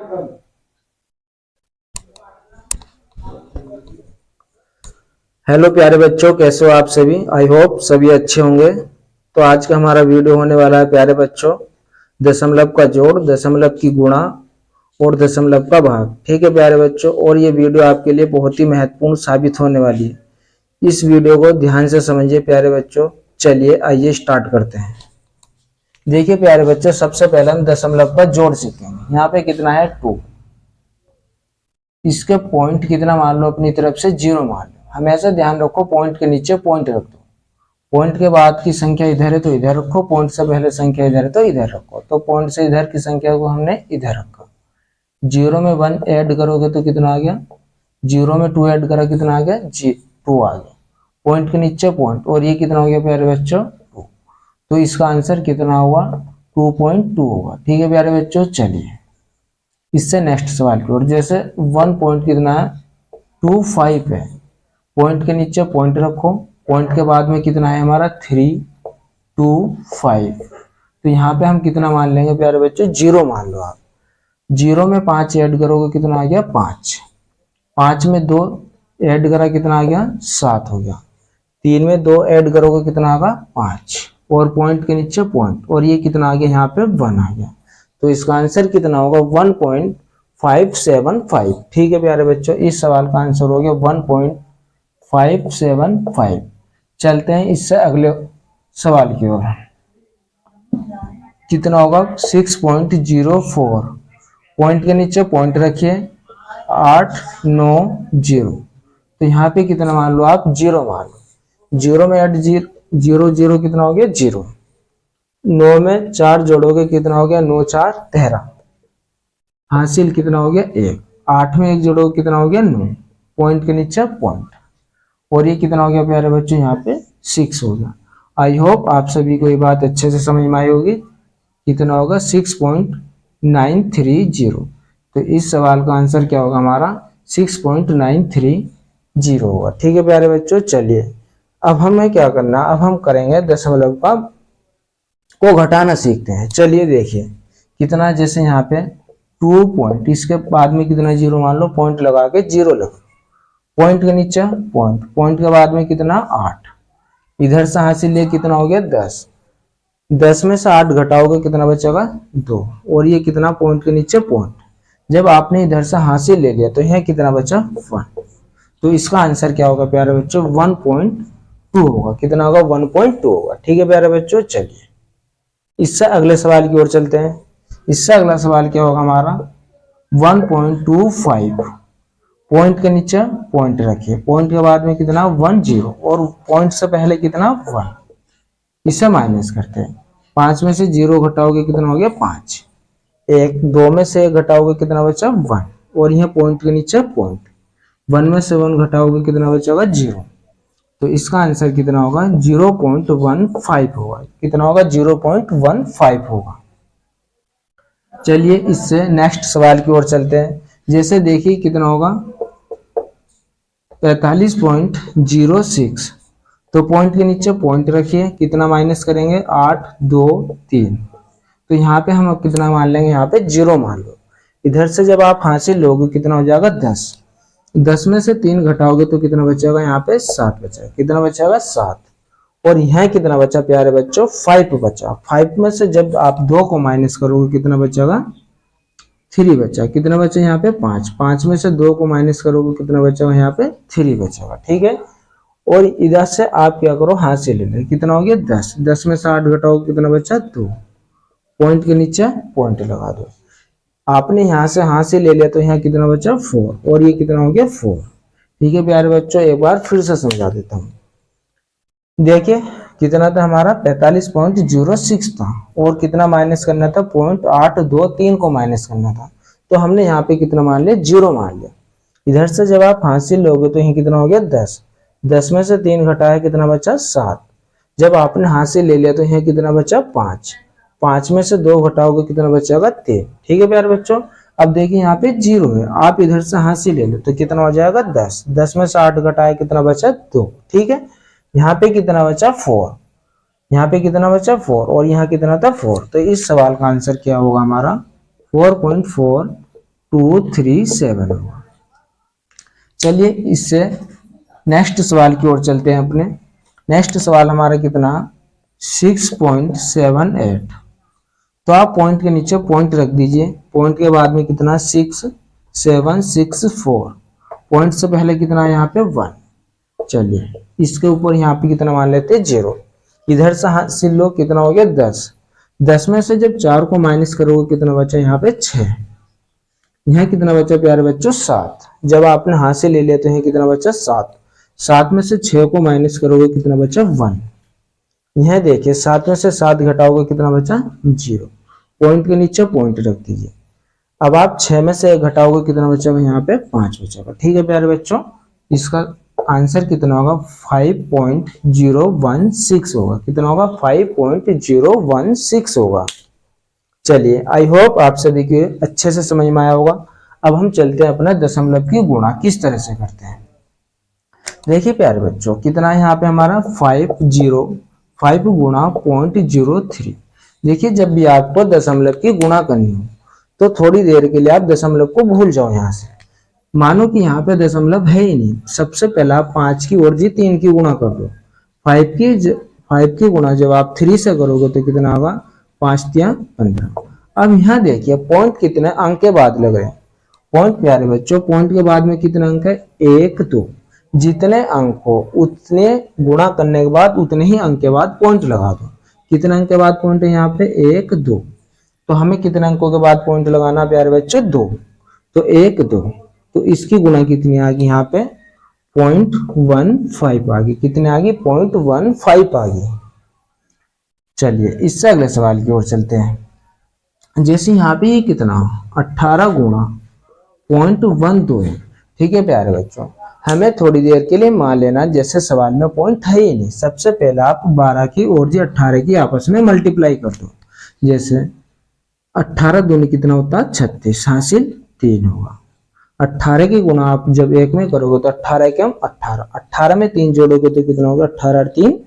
Hello प्यारे बच्चों, कैसे हो आप सभी। आई होप सभी अच्छे होंगे। तो आज का हमारा वीडियो होने वाला है प्यारे बच्चों, दशमलव का जोड़, दशमलव की गुणा और दशमलव का भाग। ठीक है प्यारे बच्चों, और ये वीडियो आपके लिए बहुत ही महत्वपूर्ण साबित होने वाली है। इस वीडियो को ध्यान से समझिए प्यारे बच्चों। चलिए आइए स्टार्ट करते हैं। देखिए प्यारे बच्चों, सबसे पहले हम दशमलव का जोड़ सीखेंगे। यहाँ पे कितना है 2, इसके पॉइंट कितना मान लो अपनी तरफ से 0 मान लो। हमेशा ध्यान रखो पॉइंट के नीचे पॉइंट रख दो। पॉइंट के बाद की संख्या इधर है तो इधर रखो, पॉइंट से पहले संख्या इधर है तो इधर रखो। तो पॉइंट से इधर की संख्या को हमने इधर रखा। 0 में 1 ऐड करोगे तो कितना आ गया, 0 में 2 ऐड करा कितना आ गया, 2 आ गया। पॉइंट के नीचे पॉइंट, और ये कितना हो गया प्यारे बच्चों 2। तो इसका आंसर कितना हुआ 2.2 होगा। ठीक है प्यारे बच्चों, चलिए इससे नेक्स्ट सवाल की ओर। जैसे 1 पॉइंट कितना है 25 है, पॉइंट के नीचे पॉइंट रखो, पॉइंट के बाद में कितना है हमारा 3, 2, 5। तो यहाँ पे हम कितना मान लेंगे प्यारे बच्चों 0 मान लो आप। 0 में 5 ऐड करोगे कितना आ गया 5, 5 में 2 ऐड करा कितना आ गया 7 हो गया। 3 में 2 ऐड करोगे कितना आगा 5, और पॉइंट के नीचे पॉइंट, और ये कितना आ गया यहाँ पे 1 आ गया। तो इसका आंसर कितना होगा 1.575। ठीक है प्यारे बच्चों, इस सवाल का आंसर हो गया 1.575। चलते हैं इससे अगले सवाल की ओर। कितना होगा 6.04, पॉइंट के नीचे पॉइंट रखिए 890। तो यहाँ पे कितना मान लो आप 0 मान लो। 0 में ऐड 0 कितना हो गया 0। 9 में 4 जोड़ोगे कितना हो गया 9 4 13, हासिल कितना हो गया 1। 8 में 1 जोड़ोगे कितना हो गया 9, पॉइंट के नीचे पॉइंट, और ये कितना हो गया प्यारे बच्चों यहाँ पे 6 हो गया। आई होप आप सभी को ये बात अच्छे से समझ में आई होगी। कितना होगा 6.930। तो इस सवाल का आंसर क्या होगा हमारा 6.930 होगा। ठीक है प्यारे बच्चों, चलिए अब हमें क्या करना, अब हम करेंगे दशमलव का को घटाना सीखते हैं। चलिए देखिए कितना, जैसे यहाँ पे 2 पॉइंट, इसके बाद में कितना 0 मान लो, पॉइंट लगा के 0 लगा, पॉइंट के नीचे पॉइंट, पॉइंट के बाद में कितना 8, इधर से हासिल लिए कितना हो गया 10, 10 में से 8 घटाओगे कितना बचेगा 2, और ये कितना पॉइंट के नीचे पॉइंट। जब आपने इधर से हासिल ले लिया तो यहाँ कितना बचा 1। तो इसका आंसर क्या होगा प्यारे बच्चों 1.2 होगा। कितना होगा 1.2 होगा। ठीक है प्यारे बच्चों, चलिए इससे अगले सवाल की ओर चलते हैं। इससे अगला सवाल क्या होगा हमारा 1.25, पॉइंट के नीचे पॉइंट रखिए, पॉइंट के बाद में कितना 1 0, और पॉइंट से पहले कितना 1। इसे माइनस करते हैं। 5 में से 0 घटाओगे कितना हो गया 5, 2 में से 1 घटाओगे कितना बचा 1, और यहाँ पॉइंट के नीचे पॉइंट, 1 में से 1 घटाओगे कितना बचेगा 0। तो इसका आंसर कितना होगा 0.15 होगा। कितना होगा 0.15 होगा। चलिए इससे नेक्स्ट सवाल की ओर चलते हैं। जैसे देखिए कितना होगा 45.06, तो पॉइंट के नीचे पॉइंट रखिए, कितना माइनस करेंगे 8 2 3। तो यहाँ पे हम कितना मान लेंगे, यहाँ पे 0 मान लो। इधर से जब आप हासिल लोगे कितना हो जाएगा 10, 10 में से 3 घटाओगे तो कितना बचेगा यहाँ पे 7 बचेगा। कितना बचेगा 7, और यहाँ कितना बचा प्यारे बच्चों 5 बचा। 5 में से जब आप 2 को माइनस करोगे कितना बचेगा 3 बचा। कितना बचा यहाँ पे 5, 5 में से 2 को माइनस करोगे कितना बचेगा यहाँ पे 3 बचेगा। ठीक है, और इधर से आप क्या करो हासिल ले लो, कितना हो गया 10, 10 में से 8 घटाओगे कितना बचा 2, पॉइंट के नीचे पॉइंट लगा दो। आपने यहाँ से हासिल ले लिया तो यहाँ कितना बचा 4, और ये कितना हो गया 4। ठीक है प्यारे बच्चों, एक बार फिर से समझा देता हूँ। देखिए कितना था हमारा 45.06 था, और कितना माइनस करना था 0.823 को माइनस करना था। तो हमने यहाँ पे कितना मान लिया 0 मान लिया। इधर से जब आप हासिल लोगे तो यहाँ कितना हो गया 10, 10 में से 3 घटाया कितना बचा 7। जब आपने हासिल ले लिया तो यहाँ कितना बचा 5, 5 में से 2 घटाओगे कितना बचेगा 3। ठीक है प्यारे बच्चों, अब देखिए यहाँ पे 0 है, आप इधर से हासिल ले लो तो कितना हो जाएगा 10, 10 में से 8 घटाया कितना बचा 2। ठीक है, यहाँ पे कितना बचा 4, यहाँ पे कितना बचा 4, और यहाँ कितना था 4। तो इस सवाल का आंसर क्या होगा हमारा 4.4 237 होगा। चलिए इससे नेक्स्ट सवाल की ओर चलते हैं अपने। नेक्स्ट सवाल हमारा कितना 6.78। तो आप पॉइंट के नीचे पॉइंट रख दीजिए, पॉइंट के बाद में कितना 6764, पॉइंट से पहले कितना यहाँ पे 1। चलिए इसके ऊपर यहाँ पे कितना मान लेते हैं 0, इधर से हासिल लो कितना हो गया 10, 10 में से जब 4 को माइनस करोगे कितना बचा यहाँ पे 6, यहाँ कितना बचा प्यारे बच्चों 7, जब आपने हाथ से ले लिया तो यहाँ कितना बचा 7, 7 में से 6 को माइनस करोगे कितना बचा 1, यह देखिए 7 में से 7 घटाओगे कितना बचा 0, पॉइंट के नीचे पॉइंट रख दीजिए। अब आप 6 में से 1 घटाओगे कितना बचेगा यहाँ पे 5 बचेगा। ठीक है प्यारे बच्चों, इसका आंसर कितना होगा 5.016 होगा। कितना होगा 5.016 होगा। चलिए आई होप आप सभी को अच्छे से समझ में आया होगा। अब हम चलते हैं अपना दशमलव की गुणा किस तरह से करते हैं। देखिए प्यारे बच्चों कितना है यहाँ पे हमारा 5 गुणा 0.03। देखिए जब भी आपको दशमलव की गुणा करनी हो तो थोड़ी देर के लिए आप दशमलव को भूल जाओ। यहाँ से मानो कि यहाँ पे दशमलव है ही नहीं, सबसे पहला 5 की और 3 की गुणा कर दो। 5 की गुणा जब आप 3 से करोगे तो कितना होगा 5 3 15। अब यहाँ देखिए पॉइंट कितने अंक के बाद लग रहे हैं। पॉइंट प्यारे बच्चों पॉइंट के बाद में कितने अंक है 1 2, जितने अंक हो उतने गुणा करने के बाद उतने ही अंक के बाद पॉइंट लगा दो। कितने अंक के बाद पॉइंट है यहाँ पे 1 2, तो हमें कितने अंकों के बाद पॉइंट लगाना प्यारे बच्चों 2, तो 1 2, तो इसकी गुणा कितनी आ गई यहाँ पे 0.15 आ गई। कितने आ गई 0.15 आ गई। चलिए इससे अगले सवाल की ओर चलते हैं। जैसे यहाँ पे ये कितना 18 गुणा 0.12 है। ठीक है प्यारे बच्चों, हमें थोड़ी देर के लिए मान लेना जैसे सवाल में पॉइंट है ही नहीं। सबसे पहले आप 12 की और 18 की आपस में मल्टीप्लाई कर दो। जैसे 18 दूनी कितना होता है 36, हासिल 3 होगा। 18 की गुणा आप जब 1 में करोगे तो 18 के हम 18, 18 में 3 जोड़ोगे तो कितना होगा 18 3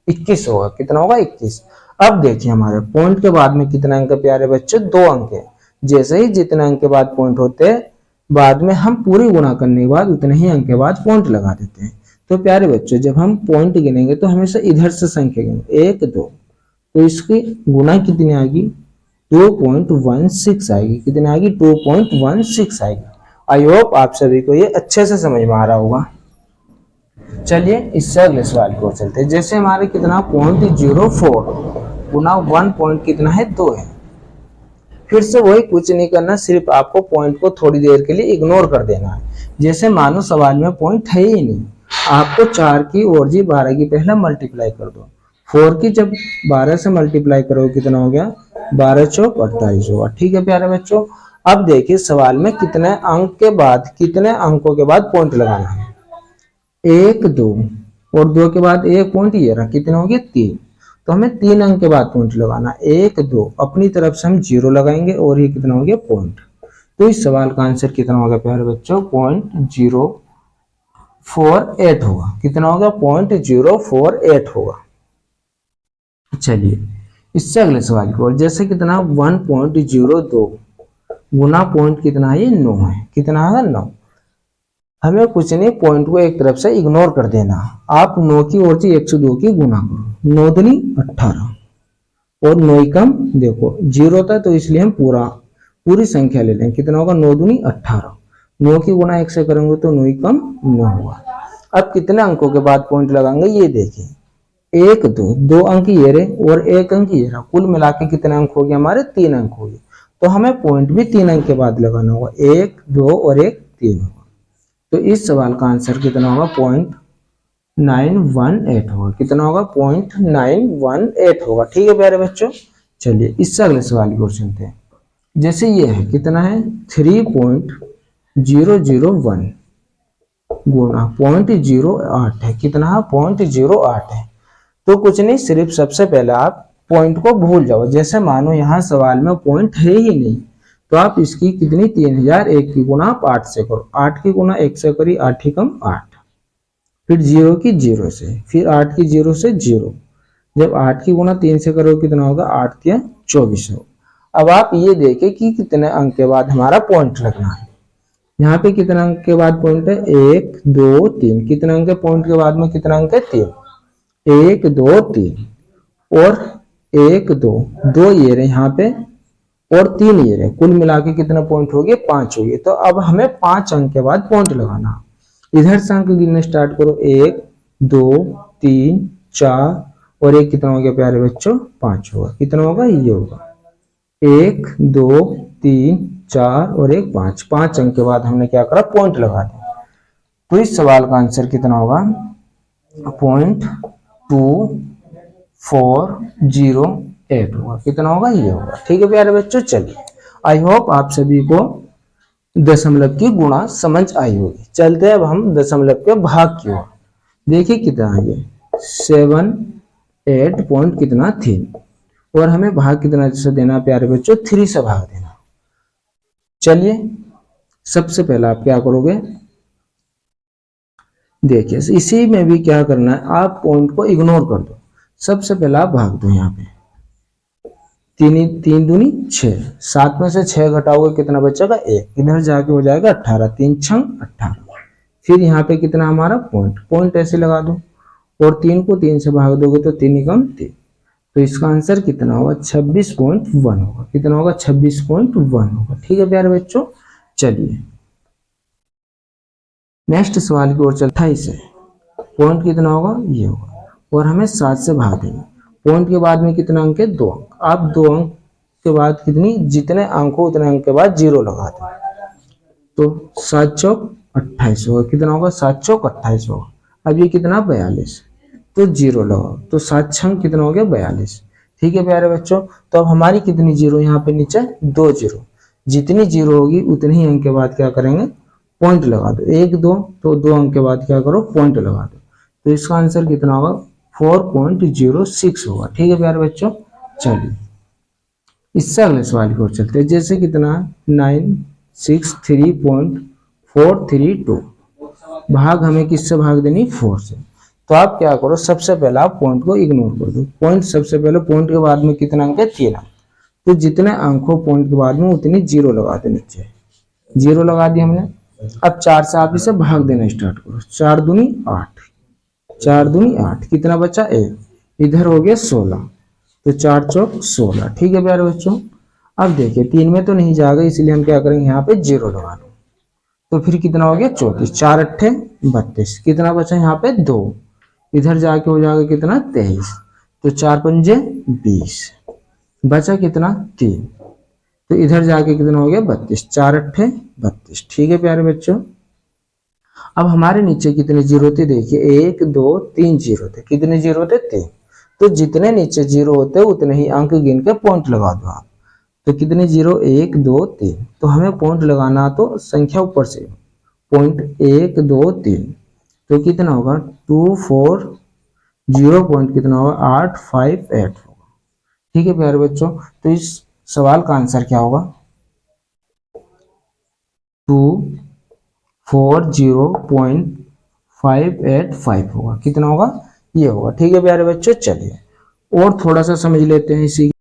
21 होगा। कितना होगा 21। अब देखिए हमारे पॉइंट के बाद में कितना अंक है प्यारे बच्चे 2 अंक है। जैसे ही जितने अंक के बाद पॉइंट होते हैं बाद में हम पूरी गुणा करने के बाद उतने ही अंक के बाद पॉइंट लगा देते हैं। तो प्यारे बच्चों जब हम पॉइंट गिनेंगे तो हमेशा इधर से संख्या गिनेंगे 1 2, तो इसकी गुणा कितनी आएगी 2.16 आएगी। कितनी आएगी 2.16 आएगी। आई होप आप सभी को ये अच्छे से समझ में आ रहा होगा। चलिए इससे अगले सवाल की ओर चलते हैं। जैसे हमारे कितना 0.04 गुना 1 पॉइंट कितना है 2 है। फिर से वही कुछ नहीं करना, सिर्फ आपको पॉइंट को थोड़ी देर के लिए इग्नोर कर देना है। जैसे मानो सवाल में पॉइंट है ही नहीं, आपको 4 की और 12 की पहले मल्टीप्लाई कर दो। 4 की जब 12 से मल्टीप्लाई करोगे कितना हो गया 12 चौक 48 होगा। ठीक है प्यारे बच्चों, अब देखिए सवाल में कितने अंक के बाद कितने अंकों के बाद पॉइंट लगाना है 1 2 और 2 के बाद 1 पॉइंट, ये रहा कितने हो गए 3, तो हमें 3 अंक के बाद पॉइंट लगाना 1 2, अपनी तरफ से हम 0 लगाएंगे और ये कितना हो गया पॉइंट। तो इस सवाल का आंसर कितना होगा प्यारे बच्चों 0.048 होगा। कितना होगा 0.048 होगा। चलिए इससे अगले सवाल की ओर। जैसे कितना 1.02 गुना पॉइंट कितना है ये 9 है। कितना है 9। हमें कुछ नहीं, पॉइंट को एक तरफ से इग्नोर कर देना। आप 9 की ओर से 102 की गुना करो, 9 दूनी 18 और 9 कम देखो 0 था तो इसलिए हम पूरी संख्या ले लें। कितना होगा 9 दूनी 18, 9 की गुना 1 से करेंगे तो 9 कम 9 हुआ। अब कितने अंकों के बाद पॉइंट लगाएंगे ये देखिए 1 2, 2 अंक ये रहे और 1 अंक ये रहा, कुल मिला के कितने अंक हो गए हमारे 3 अंक हो गए। तो हमें पॉइंट भी 3 अंक के बाद लगाना होगा, 1 2 और 1 3 होगा। तो इस सवाल का आंसर कितना होगा 0.918 होगा। कितना होगा 0.918 होगा। ठीक है प्यारे बच्चों, चलिए इससे अगले सवाल की ओर चलते हैं। जैसे ये है कितना है 3.001 गुना 0.08 है। कितना है 0.08 है। तो कुछ नहीं, सिर्फ सबसे पहले आप पॉइंट को भूल जाओ। जैसे मानो यहाँ सवाल में पॉइंट है ही नहीं तो आप इसकी कितनी 3001 की गुना आप 8 से करो, 8 की गुना 1 से करी 8 ही कम 8, फिर 0 की 0 से, फिर 8 की 0 से 0। जब 8 की गुना 3 से करो कितना होगा 8 3 24 हो। अब आप ये देखें कि कितने अंक के बाद हमारा पॉइंट लगना है। यहाँ पे कितने अंक के बाद पॉइंट है, 1 2 3। कितने अंक के पॉइंट के बाद में कितना अंक है, 3। 1 2 3 और 1 2 2 ये रहे यहाँ पे और 3 ये रहे, कुल मिला के कितना पॉइंट हो गए, 5 हो गए। तो अब हमें 5 अंक के बाद पॉइंट लगाना। इधर से अंक गिनने स्टार्ट करो, 1 2 3 4 और एक कितना हो गया प्यारे बच्चों, 5 होगा। कितना होगा, ये होगा 1 2 3 4 और एक 5। 5 अंक के बाद हमने क्या करा, पॉइंट लगा दिया। तो इस सवाल का आंसर कितना होगा, 0.2408 होगा। कितना होगा, ये होगा। ठीक है प्यारे बच्चों, चलिए आई होप आप सभी को दशमलव की गुणा समझ आई होगी। चलते हैं अब हम दशमलव के भाग की ओर। देखिए कितना है ये, 7 8 पॉइंट कितना 3 और हमें भाग कितना से देना प्यारे बच्चों, 3 से भाग देना। चलिए सबसे पहला आप क्या करोगे, देखिए इसी में भी क्या करना है, आप पॉइंट को इग्नोर कर दो। सबसे पहला आप भाग दो, यहाँ पे 3 दूनी 6, 7 में से 6 घटाओगे कितना बचेगा, 1। इधर जाके हो जाएगा 18, 3 6 18। फिर यहाँ पे कितना हमारा पॉइंट ऐसे लगा दो और 3 को 3 से भाग दोगे तो 3 कम 3। तो इसका आंसर कितना होगा, 26.1 होगा। कितना होगा, 26.1 होगा। ठीक है प्यारे बच्चों, चलिए नेक्स्ट सवाल की ओर चलता है। इसे पॉइंट कितना होगा, ये होगा और हमें 7 से भाग देंगे। पॉइंट के बाद में कितना अंक है, 2 अंक। आप 2 अंक के बाद कितनी, जितने अंक हो उतने अंक के बाद 0 लगा दें। तो 7 चौक 28 होगा। कितना होगा, 7 चौक 28 होगा। अब ये कितना 42, तो 0 लगाओ। तो 7 छंग कितना हो गया, 42। ठीक है प्यारे बच्चों, तो अब हमारी कितनी जीरो यहाँ पे नीचे, 2 जीरो। जितनी जीरो होगी उतने ही अंक के बाद क्या करेंगे, पॉइंट लगा दो। 1 2 तो 2 अंक के बाद क्या करो, पॉइंट लगा दो। तो इसका आंसर कितना होगा, 4.06 होगा। ठीक है प्यारे बच्चों, चलिए इससे अगले सवाल की ओर चलते हैं। जैसे कितना 963.432, भाग हमें किससे भाग देनी, 4 से। तो आप क्या करो, सबसे पहले आप पॉइंट को इग्नोर कर दो। पॉइंट सबसे पहले, पॉइंट के बाद में कितना अंक है, 3 अंक। तो जितने अंक हो पॉइंट के बाद में उतनी 0 लगा दो। नीचे 0 लगा दिया हमने। अब 4 से आप इसे भाग देना स्टार्ट करो। 4 दूनी 8, 4 दूनी 8। कितना बचा, 1। इधर हो गया 16, तो 4 चौक 16। ठीक है प्यारे बच्चों, अब देखिए 3 में तो नहीं जाएगा, इसलिए हम क्या करेंगे, यहाँ पे 0 लगा दो। तो फिर कितना हो गया, 34। 4 अट्ठे 32। कितना बचा यहाँ पे, 2। इधर जाके हो जाएगा कितना, 23। तो 4 पंजे 20। बचा कितना, 3। तो इधर जाके कितना हो गया, 32। 4 अट्ठे 32। ठीक है प्यारे बच्चों, अब हमारे नीचे कितने जीरो थे, देखिए 1 2 3 जीरो थे। कितने जीरो थे, 3। तो जितने नीचे जीरो होते उतने ही अंक गिन के पॉइंट लगा दो आप। तो कितने जीरो, 1 2 3। तो हमें पॉइंट लगाना तो संख्या ऊपर से, पॉइंट 1 2 3। तो कितना होगा, 2 4 0 पॉइंट कितना होगा, 8 5 8 होगा। ठीक है प्यारे बच्चों, तो इस सवाल का आंसर क्या होगा, 240.585 होगा। कितना होगा, ये होगा। ठीक है प्यारे बच्चों, चलिए और थोड़ा सा समझ लेते हैं इसी